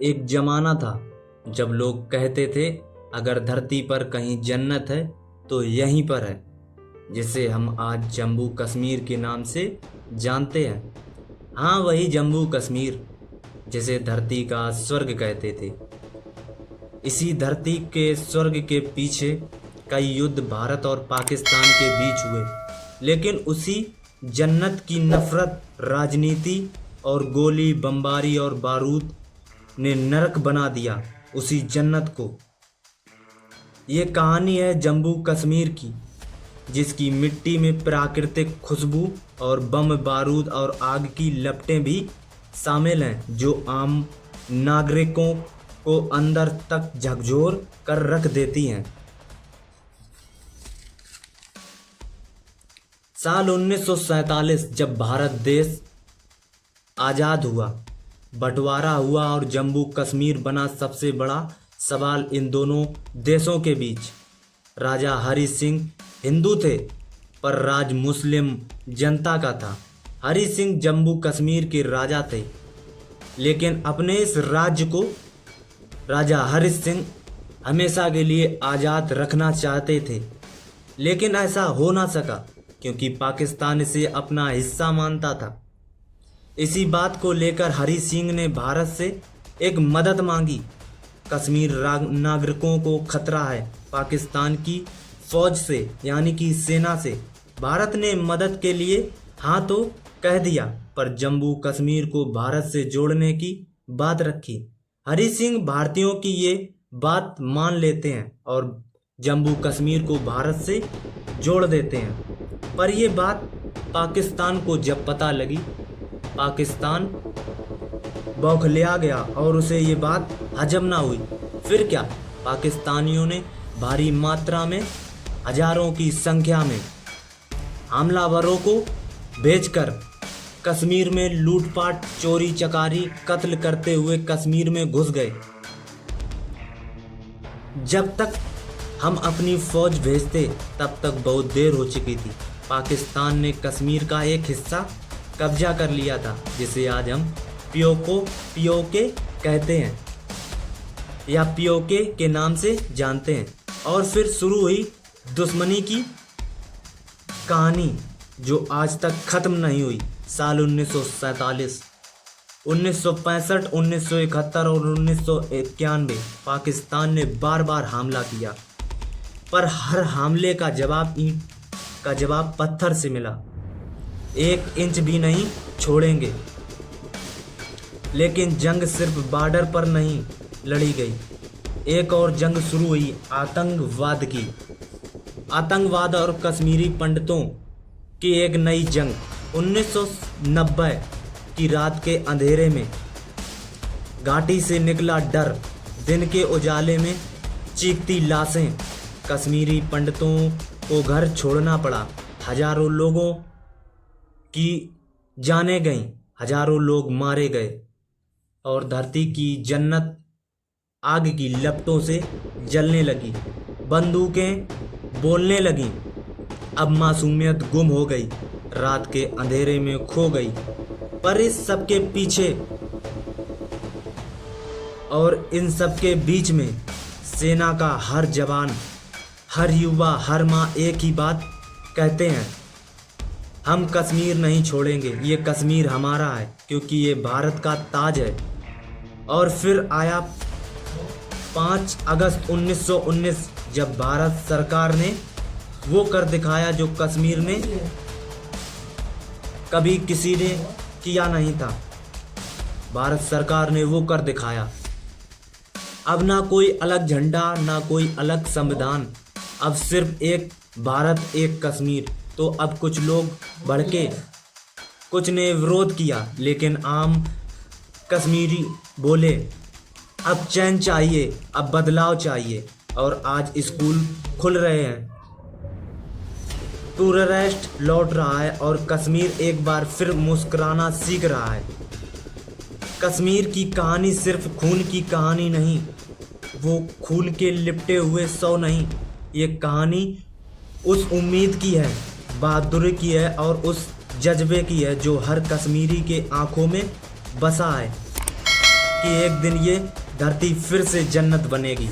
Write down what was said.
एक जमाना था जब लोग कहते थे अगर धरती पर कहीं जन्नत है तो यहीं पर है, जिसे हम आज जम्मू कश्मीर के नाम से जानते हैं। हाँ, वही जम्मू कश्मीर जिसे धरती का स्वर्ग कहते थे। इसी धरती के स्वर्ग के पीछे कई युद्ध भारत और पाकिस्तान के बीच हुए, लेकिन उसी जन्नत की नफरत, राजनीति और गोली बमबारी और बारूद ने नरक बना दिया उसी जन्नत को। ये कहानी है जम्मू कश्मीर की, जिसकी मिट्टी में प्राकृतिक खुशबू और बम बारूद और आग की लपटें भी शामिल हैं, जो आम नागरिकों को अंदर तक झकझोर कर रख देती हैं। साल 1947 जब भारत देश आज़ाद हुआ, बंटवारा हुआ और जम्मू कश्मीर बना सबसे बड़ा सवाल इन दोनों देशों के बीच। राजा हरि सिंह हिंदू थे, पर राज मुस्लिम जनता का था। हरि सिंह जम्मू कश्मीर के राजा थे, लेकिन अपने इस राज्य को राजा हरि सिंह हमेशा के लिए आज़ाद रखना चाहते थे, लेकिन ऐसा हो ना सका क्योंकि पाकिस्तान इसे अपना हिस्सा मानता था। इसी बात को लेकर हरि सिंह ने भारत से एक मदद मांगी। कश्मीर नागरिकों को खतरा है पाकिस्तान की फौज से, यानी कि सेना से। भारत ने मदद के लिए हाँ तो कह दिया, पर जम्मू कश्मीर को भारत से जोड़ने की बात रखी। हरि सिंह भारतीयों की ये बात मान लेते हैं और जम्मू कश्मीर को भारत से जोड़ देते हैं। पर ये बात पाकिस्तान को जब पता लगी, पाकिस्तान बौखलिया गया और उसे ये बात हजम ना हुई। फिर क्या, पाकिस्तानियों ने भारी मात्रा में, हजारों की संख्या में हमलावरों को भेजकर कश्मीर में लूटपाट, चोरी चकारी, कत्ल करते हुए कश्मीर में घुस गए। जब तक हम अपनी फौज भेजते तब तक बहुत देर हो चुकी थी। पाकिस्तान ने कश्मीर का एक हिस्सा कब्जा कर लिया था, जिसे आज हम पीओके कहते हैं या पीओके के नाम से जानते हैं। और फिर शुरू हुई दुश्मनी की कहानी, जो आज तक खत्म नहीं हुई। साल 1947, 1965, 1971 और 1991 पाकिस्तान ने बार बार हमला किया, पर हर हमले का जवाब ईंट का जवाब पत्थर से मिला। 1 इंच भी नहीं छोड़ेंगे। लेकिन जंग सिर्फ बॉर्डर पर नहीं लड़ी गई, एक और जंग शुरू हुई, आतंकवाद की। आतंकवाद और कश्मीरी पंडितों की एक नई जंग। 1990 की रात के अंधेरे में घाटी से निकला डर, दिन के उजाले में चीखती लाशें। कश्मीरी पंडितों को घर छोड़ना पड़ा। हजारों लोगों की जानें गईं, हजारों लोग मारे गए और धरती की जन्नत आग की लपटों से जलने लगी। बंदूकें बोलने लगीं। अब मासूमियत गुम हो गई, रात के अंधेरे में खो गई। पर इस सब के पीछे और इन सब के बीच में सेना का हर जवान, हर युवा, हर माँ एक ही बात कहते हैं, हम कश्मीर नहीं छोड़ेंगे। ये कश्मीर हमारा है क्योंकि ये भारत का ताज है। और फिर आया 5 अगस्त 1919, जब भारत सरकार ने वो कर दिखाया जो कश्मीर में कभी किसी ने किया नहीं था। भारत सरकार ने वो कर दिखाया। अब ना कोई अलग झंडा, ना कोई अलग संविधान, अब सिर्फ एक भारत, एक कश्मीर। तो अब कुछ लोग भड़के, कुछ ने विरोध किया, लेकिन आम कश्मीरी बोले अब चैन चाहिए, अब बदलाव चाहिए। और आज स्कूल खुल रहे हैं, टूरिस्ट लौट रहा है और कश्मीर एक बार फिर मुस्कुराना सीख रहा है। कश्मीर की कहानी सिर्फ खून की कहानी नहीं, वो खून के लिपटे हुए सौ नहीं। ये कहानी उस उम्मीद की है, बहादुरी की है और उस जज्बे की है जो हर कश्मीरी के आंखों में बसा है। कि एक दिन ये धरती फिर से जन्नत बनेगी।